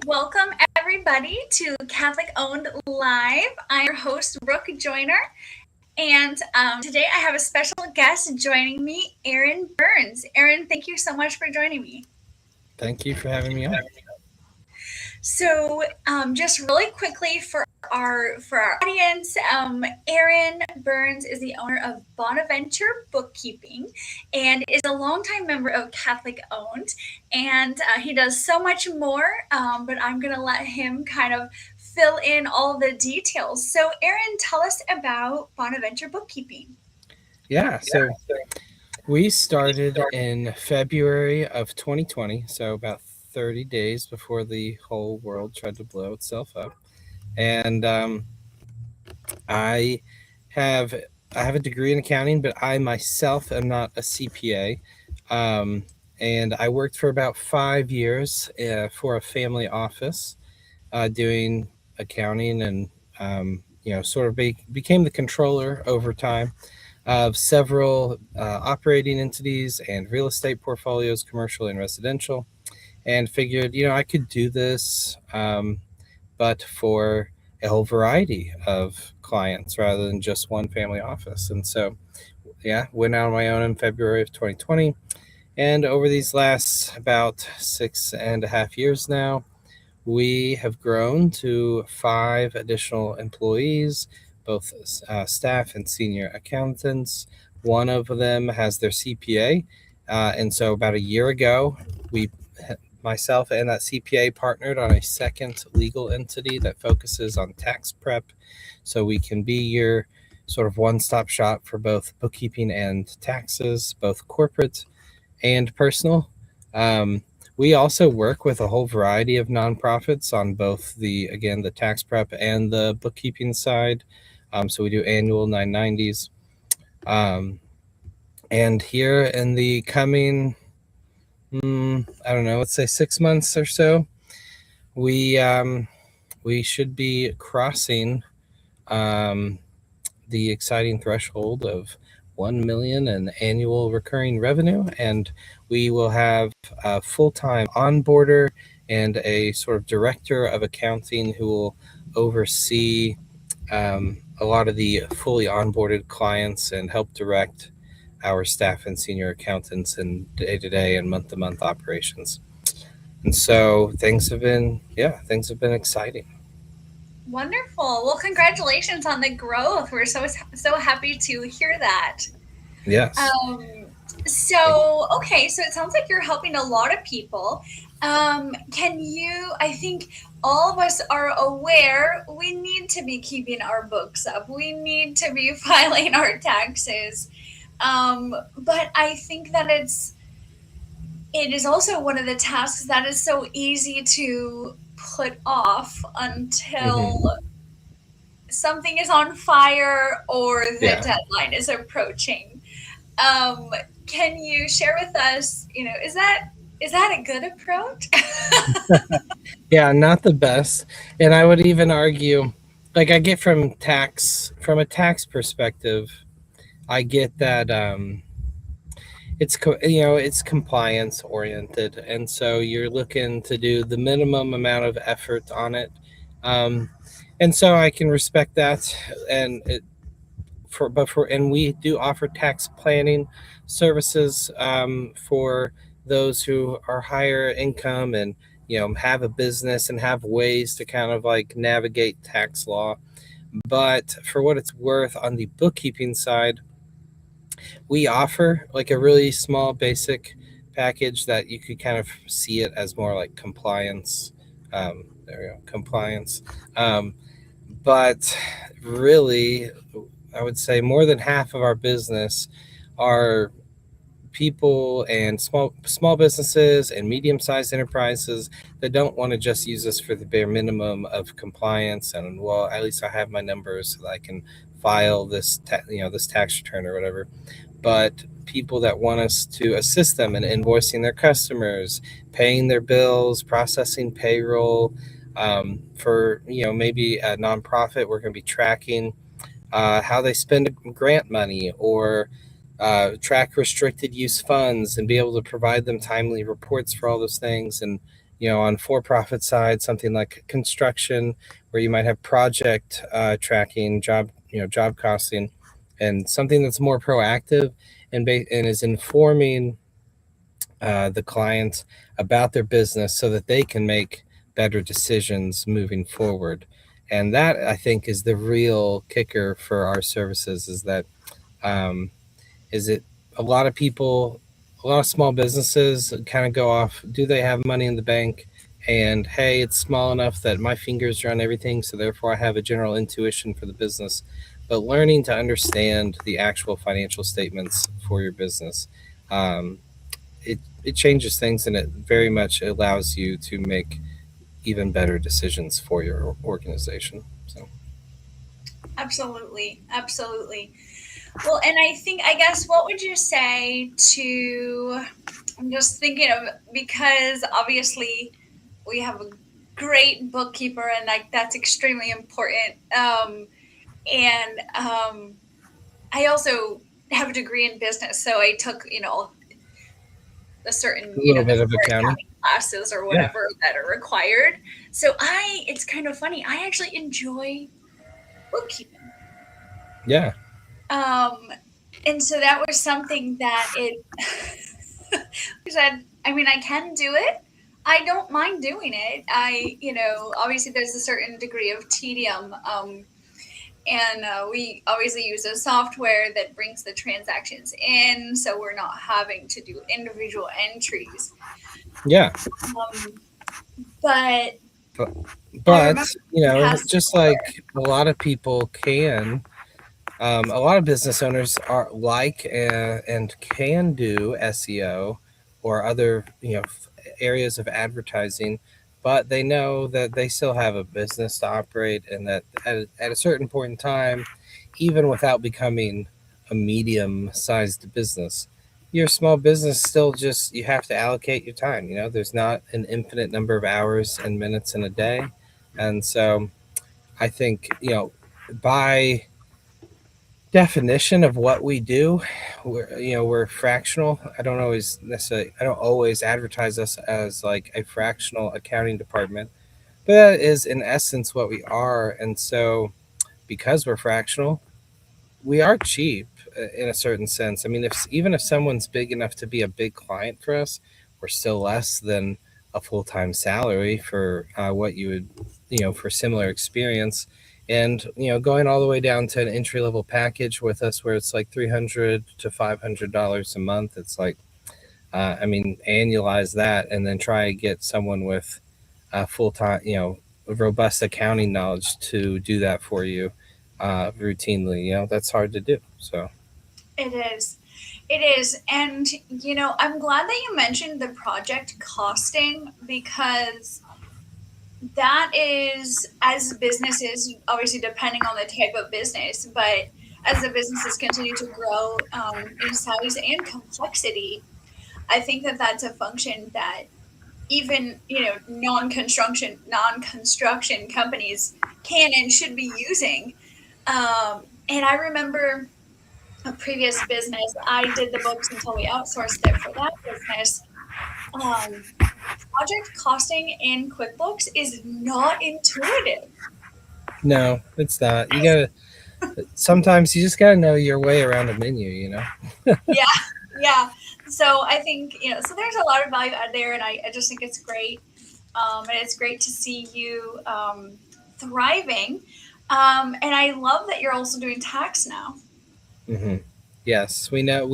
Welcome, everybody, to Catholic Owned Live. I'm your host, Brooke Joyner, and today I have a special guest joining me, Aaron Burns. Aaron, thank you so much for joining me. Thank you for having me on. So, just really quickly for our audience, Aaron Burns is the owner of Bonaventure Bookkeeping and is a longtime member of Catholic Owned. And he does so much more, but I'm gonna let him kind of fill in all the details. So, Aaron, tell us about Bonaventure Bookkeeping. So we started in February of 2020, so about 30 days before the whole world tried to blow itself up. And I have I have a degree in accounting, but I myself am not a CPA. Um, and I worked for about 5 years for a family office doing accounting and sort of became the controller over time of several operating entities and real estate portfolios, commercial and residential, and figured, I could do this, but for a whole variety of clients rather than just one family office. And so, went out on my own in February of 2020. And over these last about 6.5 years now, we have grown to 5 additional employees, both staff and senior accountants. One of them has their CPA. And so about a year ago, we, myself and that CPA, partnered on a second legal entity that focuses on tax prep. So we can be your sort of one-stop shop for both bookkeeping and taxes, both corporate and personal. We also work with a whole variety of nonprofits on both the tax prep and the bookkeeping side. So we do annual 990s. And here in the coming, I don't know, let's say 6 months or so, we should be crossing the exciting threshold of 1 million in annual recurring revenue, and we will have a full-time onboarder and a sort of director of accounting who will oversee a lot of the fully onboarded clients and help direct our staff and senior accountants in day-to-day and month-to-month operations. And so things have been exciting. Wonderful. Well, congratulations on the growth. We're so happy to hear that. Yes. Um, so it sounds like you're helping a lot of people. I think all of us are aware we need to be keeping our books up. We need to be filing our taxes. But I think that it is also one of the tasks that is so easy to put off Hmm. until something is on fire or the Yeah. deadline is approaching. Um, can you share with us, is that a good approach? Yeah, not the best. And I would even argue, like, I get from a tax perspective, I get that it's compliance oriented, and so you're looking to do the minimum amount of effort on it. Um, and so I can respect that, and and we do offer tax planning services for those who are higher income and have a business and have ways to kind of like navigate tax law. But for what it's worth, on the bookkeeping side, we offer like a really small basic package that you could kind of see it as more like compliance. There we go, compliance. um, but really, I would say more than half of our business are people and small businesses and medium-sized enterprises that don't want to just use us for the bare minimum of compliance and, well, at least I have my numbers so that I can file this tax return or whatever. But people that want us to assist them in invoicing their customers, paying their bills, processing payroll. For maybe a nonprofit, we're going to be tracking how they spend grant money, or track restricted use funds and be able to provide them timely reports for all those things. And on for-profit side, something like construction, where you might have project tracking, job costing, and something that's more proactive and is informing the clients about their business so that they can make better decisions moving forward. And that, I think, is the real kicker for our services, is that um, is it a lot of people, a lot of small businesses kind of go off, do they have money in the bank? And hey, it's small enough that my fingers are on everything, so therefore I have a general intuition for the business. But learning to understand the actual financial statements for your business, um, it changes things, and it very much allows you to make even better decisions for your organization. So Absolutely, absolutely. Well, and I guess, what would you say to, I'm just thinking of, because obviously we have a great bookkeeper, and like that's extremely important. And I also have a degree in business, so I took, a certain, a little the bit of four accounting. accounting classes or Yeah. whatever that are required. So it's kind of funny. I actually enjoy bookkeeping. Yeah. And so that was something that it said, I mean, I can do it. I don't mind doing it. Obviously there's a certain degree of tedium. And we obviously use a software that brings the transactions in, so we're not having to do individual entries. Yeah. But I But, remember in past, just like a lot of people can, a lot of business owners are like and can do SEO or other, areas of advertising, but they know that they still have a business to operate, and that at a certain point in time, even without becoming a medium-sized business, your small business still just, you have to allocate your time. There's not an infinite number of hours and minutes in a day, and so I think, by definition of what we do, we're fractional. I don't always advertise us as like a fractional accounting department, but that is in essence what we are. And so, because we're fractional, we are cheap in a certain sense. I mean, if someone's big enough to be a big client for us, we're still less than a full-time salary for what you would, for similar experience. And going all the way down to an entry-level package with us, where it's like $300 to $500 a month. It's like, I mean, annualize that, and then try to get someone with full-time, robust accounting knowledge to do that for you routinely. That's hard to do. So it is. It is. And, I'm glad that you mentioned the project costing, because that is, as businesses, obviously depending on the type of business, but as the businesses continue to grow in size and complexity, I think that that's a function that even non-construction companies can and should be using. And I remember a previous business, I did the books until we outsourced it for that business. Project costing in QuickBooks is not intuitive. no, it's not. Sometimes you just gotta know your way around a menu. Yeah, yeah. So I think, so there's a lot of value out there, and I just think it's great. And it's great to see you thriving. And I love that you're also doing tax now. Hmm. Yes, we know.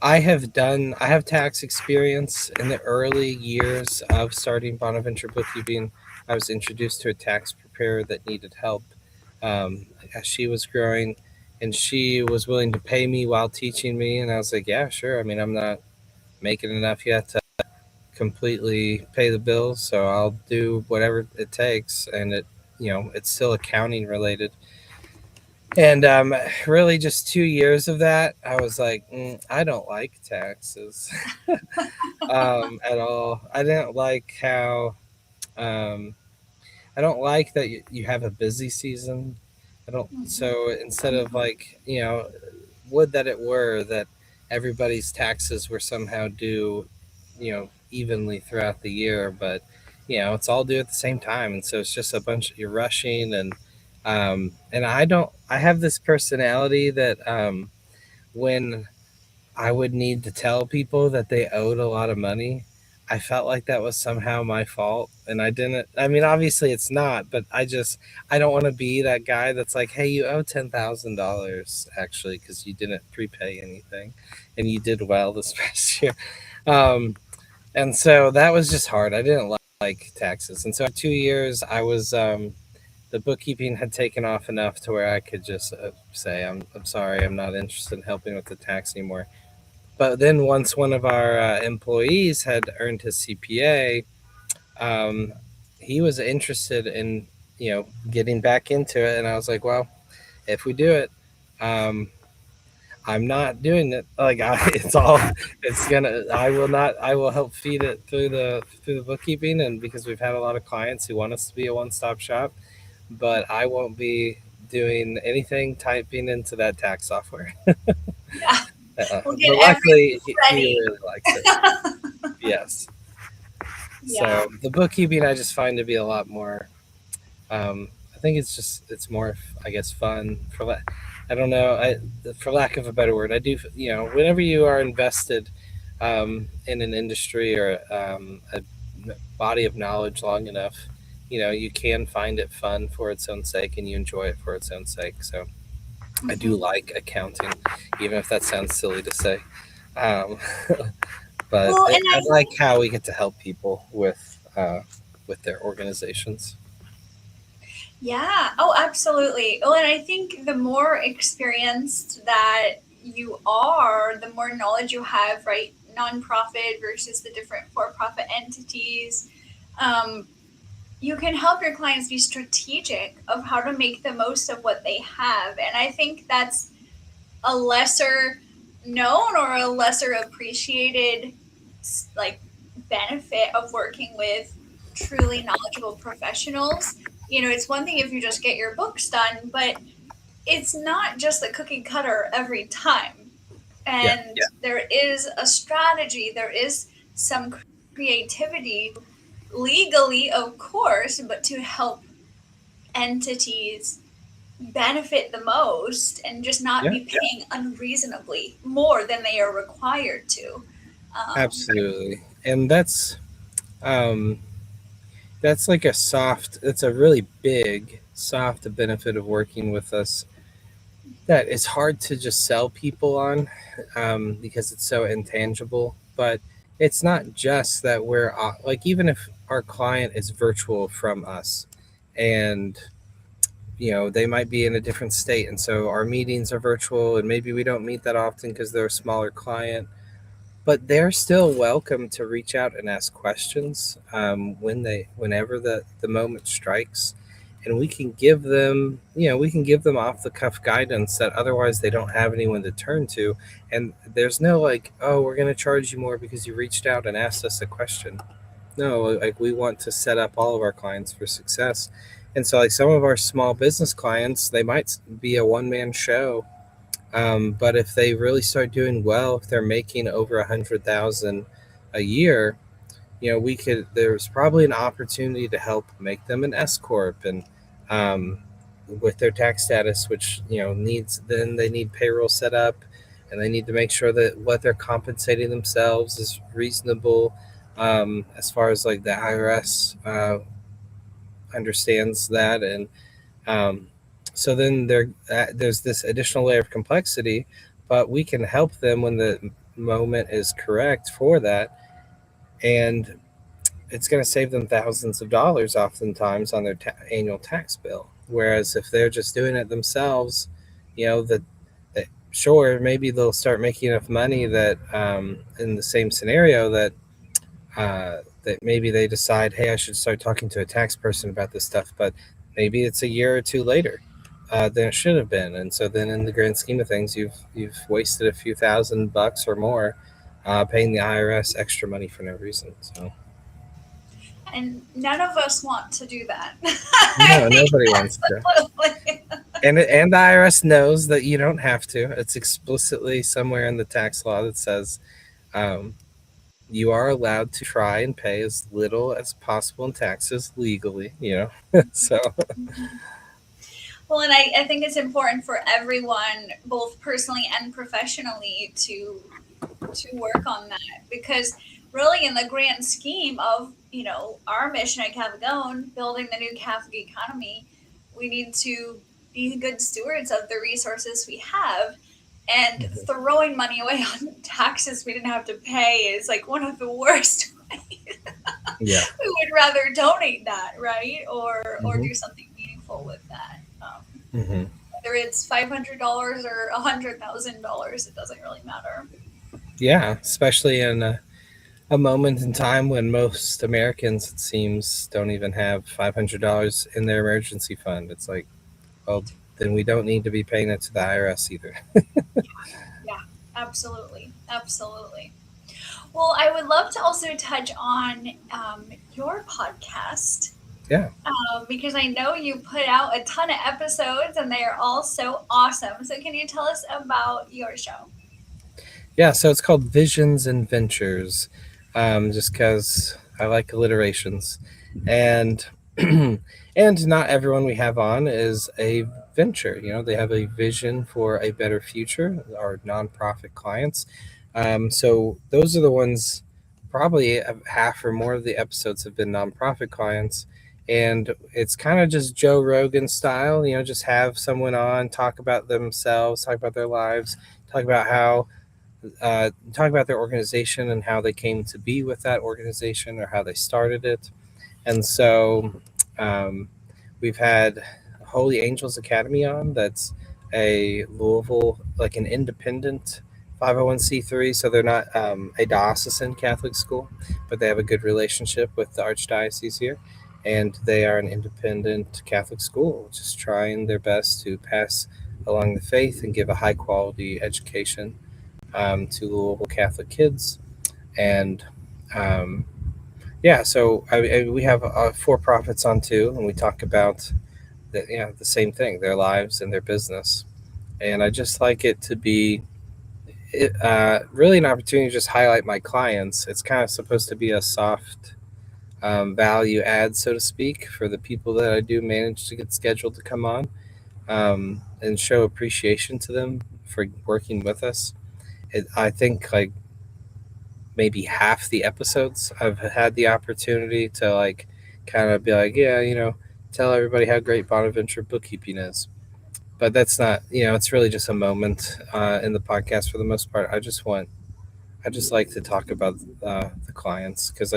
I have tax experience in the early years of starting Bonaventure Bookkeeping. I was introduced to a tax preparer that needed help as she was growing, and she was willing to pay me while teaching me. And I was like, yeah, sure. I mean, I'm not making enough yet to completely pay the bills, so I'll do whatever it takes. And it's still accounting related. And really, just 2 years of that, I was like, I don't like taxes at all. I didn't like how, um, I don't like that you have a busy season. I don't, Mhm. so instead of like, would that it were that everybody's taxes were somehow due, evenly throughout the year, but it's all due at the same time, and so it's just a bunch. You're rushing, and I have this personality that when I would need to tell people that they owed a lot of money, I felt like that was somehow my fault. And I didn't, I mean, obviously it's not, but I don't want to be that guy that's like, hey, you owe $10,000 actually, because you didn't prepay anything and you did well this past year. Um, and so that was just hard. I didn't like taxes. And so for 2 years, the bookkeeping had taken off enough to where I could just say, I'm sorry, I'm not interested in helping with the tax anymore. But then once one of our employees had earned his CPA, um, he was interested in getting back into it, and I was like, well, if we do it, um, I'm not doing it. Like I will not. I will help feed it through the bookkeeping, and because we've had a lot of clients who want us to be a one-stop shop, but I won't be doing anything typing into that tax software. Yeah. We'll get But luckily, everything he ready. really likes it. Yes. Yeah. So the bookkeeping I just find to be a lot more. I think it's more, I guess, fun I don't know. For lack of a better word, I do. Whenever you are invested in an industry or a body of knowledge long enough, you can find it fun for its own sake, and you enjoy it for its own sake. So I do Mhm. like accounting, even if that sounds silly to say. Um, but Well, and I I like think, how we get to help people with their organizations. yeah. Oh, absolutely. Oh, and I think the more experienced that you are, the more knowledge you have, right? Nonprofit versus the different for-profit entities. Um, you can help your clients be strategic of how to make the most of what they have. And I think that's a lesser known or a lesser appreciated like benefit of working with truly knowledgeable professionals. It's one thing if you just get your books done, but it's not just the cookie cutter every time. Yeah. And there is a strategy, there is some creativity legally, of course, but to help entities benefit the most and just not Yeah. be paying unreasonably more than they are required to. Um, Absolutely. And um that's like it's a really big soft benefit of working with us that it's hard to just sell people on, because it's so intangible. But it's not just that we're like, even if our client is virtual from us, and they might be in a different state, and so our meetings are virtual, and maybe we don't meet that often because they're a smaller client, but they're still welcome to reach out and ask questions, whenever the moment strikes, and we can give them off the cuff guidance that otherwise they don't have anyone to turn to. And there's no like, oh, we're going to charge you more because you reached out and asked us a question. No, like, we want to set up all of our clients for success. And so, like, some of our small business clients, they might be a one-man show, but if they really start doing well, if they're making over 100,000 a year, there's probably an opportunity to help make them an S corp, and um, with their tax status, which then they need payroll set up, and they need to make sure that what they're compensating themselves is reasonable, as far as like the IRS understands that. And um, so then there's this additional layer of complexity, but we can help them when the moment is correct for that. And it's going to save them thousands of dollars oftentimes on their annual tax bill. Whereas if they're just doing it themselves, that sure, maybe they'll start making enough money that, in the same scenario, that maybe they decide, hey, I should start talking to a tax person about this stuff. But maybe it's a year or two later than it should have been, and so then in the grand scheme of things, you've wasted a few $1,000 or more, paying the IRS extra money for no reason. So and none of us want to do that. no, nobody wants to. Absolutely. And the IRS knows that you don't have to. It's explicitly somewhere in the tax law that says, um, you are allowed to try and pay as little as possible in taxes legally, So, Well, and I think it's important for everyone, both personally and professionally, to work on that, because really, in the grand scheme of our mission at Catholic building the new Catholic economy, we need to be good stewards of the resources we have. And mhm, throwing money away on taxes we didn't have to pay is like one of the worst ways. yeah. We would rather donate that, right? Or Hmm. do something meaningful with that. Hmm. Whether it's $500 or $100,000, it doesn't really matter. Yeah, especially in a moment in time when most Americans, it seems, don't even have $500 in their emergency fund. It's like, well, then we don't need to be paying it to the IRS either. Yeah, absolutely, absolutely. Well, I would love to also touch on your podcast, Yeah. because I know you put out a ton of episodes and they are all so awesome. So, can you tell us about your show? Yeah, so it's called Visions and Ventures, just because I like alliterations, and and not everyone we have on is a venture. They have a vision for a better future. Our nonprofit clients, so those are the ones. Probably half or more of the episodes have been nonprofit clients, and it's kind of just Joe Rogan style. Just have someone on, talk about themselves, talk about their lives, talk about talk about their organization and how they came to be with that organization or how they started it. And so um, we've had Holy Angels Academy on. That's a Louisville, like an independent 501c3. So they're not a diocesan Catholic school, but they have a good relationship with the Archdiocese here. And they are an independent Catholic school, just trying their best to pass along the faith and give a high quality education to Louisville Catholic kids. And um, yeah, so we have for profits on too, and we talk about the same thing, their lives and their business. And I just like it to be really an opportunity to just highlight my clients. It's kind of supposed to be a soft value add, so to speak, for the people that I do manage to get scheduled to come on, and show appreciation to them for working with us. I think like maybe half the episodes I've had the opportunity to like kind of be like, yeah, tell everybody how great Bonaventure bookkeeping is. But that's not, it's really just a moment in the podcast for the most part. I just like to talk about the clients because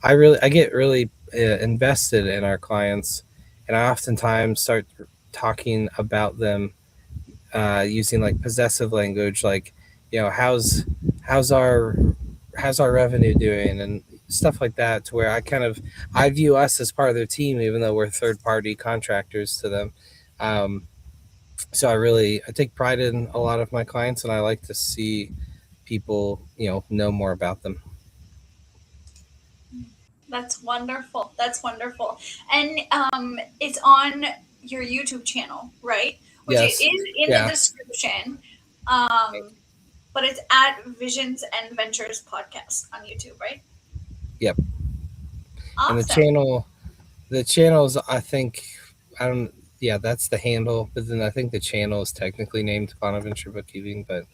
I get really invested in our clients, and I oftentimes start talking about them using like possessive language, like how's our how's our revenue doing and stuff like that, to where I view us as part of their team even though we're third party contractors to them. um, so I take pride in a lot of my clients, and I like to see people know more about them. That's wonderful. That's wonderful. And it's on your YouTube channel, right? Which it Yes. is in the Yeah. description. Um, but it's at Visions and Ventures podcast on YouTube, right? Yep. And Awesome. the channels, I think, I don't yeah, that's the handle, but then I think the channel is technically named Bonaventure Bookkeeping, but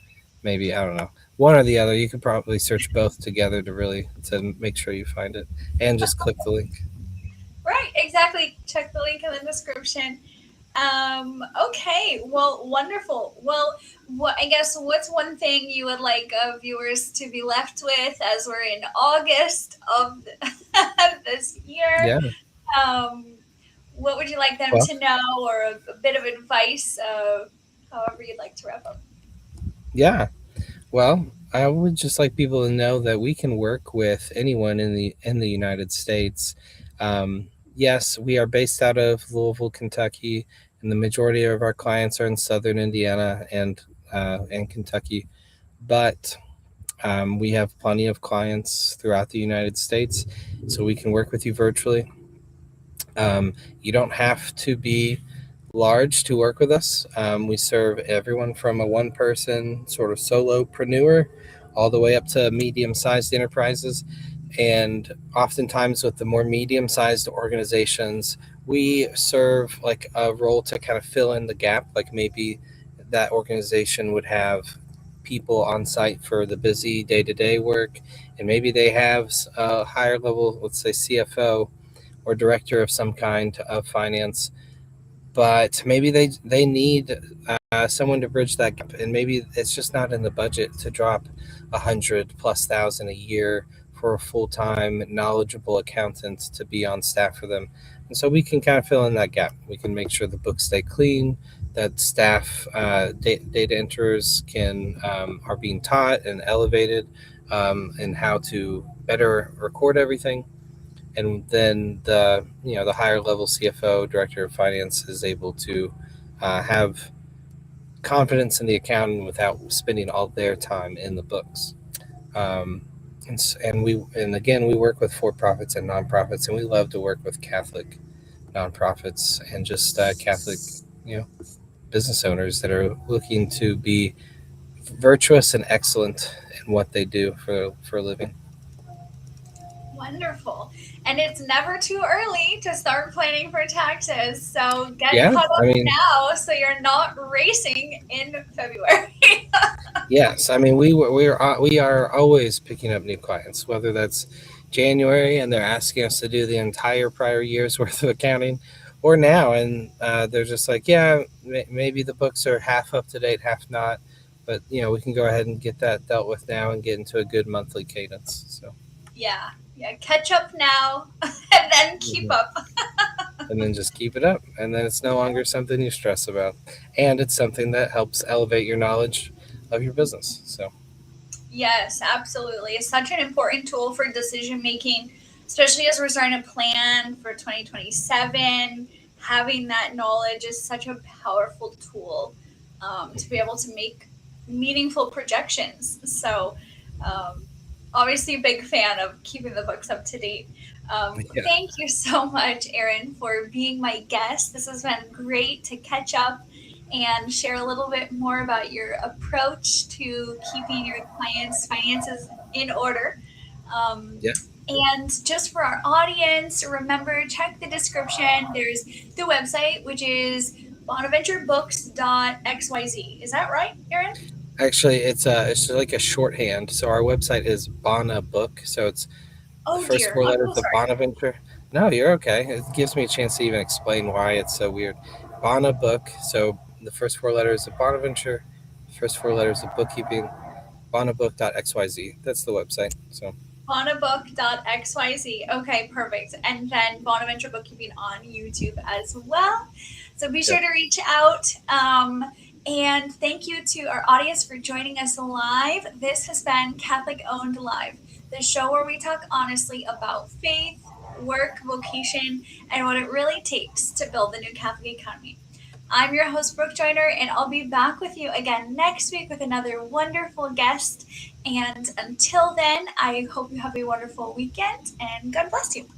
maybe, I don't know, one or the other. You could probably search both together to make sure you find it, and just click the link. Right, exactly. Check the link in the description. Okay, well, wonderful. Well, I guess what's one thing you would like viewers to be left with as we're in August of this year? Yeah. Um, what would you like them Well, to know, or a bit of advice, however you'd like to wrap up? yeah. Well, I would just like people to know that we can work with anyone in the United States. Yes, we are based out of Louisville, Kentucky, and the majority of our clients are in Southern Indiana and Kentucky. But we have plenty of clients throughout the United States, so we can work with you virtually. You don't have to be large to work with us. We serve everyone from a one person sort of solopreneur all the way up to medium-sized enterprises. And oftentimes with the more medium-sized organizations, we serve like a role to kind of fill in the gap. Like maybe that organization would have people on site for the busy day-to-day work, and maybe they have a higher level, let's say CFO or director of some kind of finance, but maybe they need someone to bridge that gap, and maybe it's just not in the budget to drop 100,000+ a year for a full-time knowledgeable accountant to be on staff for them. And so we can kind of fill in that gap. We can make sure the books stay clean, that staff data enterers are being taught and elevated in how to better record everything. And then the higher level CFO, director of finance, is able to have confidence in the accounting without spending all their time in the books. And again, we work with for-profits and nonprofits, and we love to work with Catholic nonprofits and just Catholic business owners that are looking to be virtuous and excellent in what they do for a living. Wonderful. And it's never too early to start planning for taxes. So get caught up now so you're not racing in February. Yes. I mean, we are always picking up new clients, whether that's January and they're asking us to do the entire prior year's worth of accounting, or now, and they're just like, yeah, maybe the books are half up to date, half not, but we can go ahead and get that dealt with now and get into a good monthly cadence. So yeah, catch up now and then keep up. And then just keep it up, and then it's no longer something you stress about, and it's something that helps elevate your knowledge of your business. So yes, absolutely. It's such an important tool for decision making, especially as we're starting to plan for 2027. Having that knowledge is such a powerful tool to be able to make meaningful projections. So obviously a big fan of keeping the books up to date. Thank you so much, Aaron, for being my guest. This has been great to catch up and share a little bit more about your approach to keeping your clients' finances in order. And just for our audience, remember, check the description. There's the website, which is bonaventurebooks.xyz. Is that right, Aaron? Actually, it's like a shorthand. So our website is Bona Book. So it's the first four letters of Bonaventure. No, you're okay. It gives me a chance to even explain why it's so weird. Bona Book. So the first four letters of Bonaventure, first four letters of bookkeeping, bonabook.xyz. That's the website. So bonabook.xyz. Okay, perfect. And then Bonaventure Bookkeeping on YouTube as well. So be sure to reach out. And thank you to our audience for joining us live. This has been Catholic Owned Live, the show where we talk honestly about faith, work, vocation, and what it really takes to build the new Catholic economy. I'm your host, Brooke Joyner, and I'll be back with you again next week with another wonderful guest. And until then, I hope you have a wonderful weekend, and God bless you.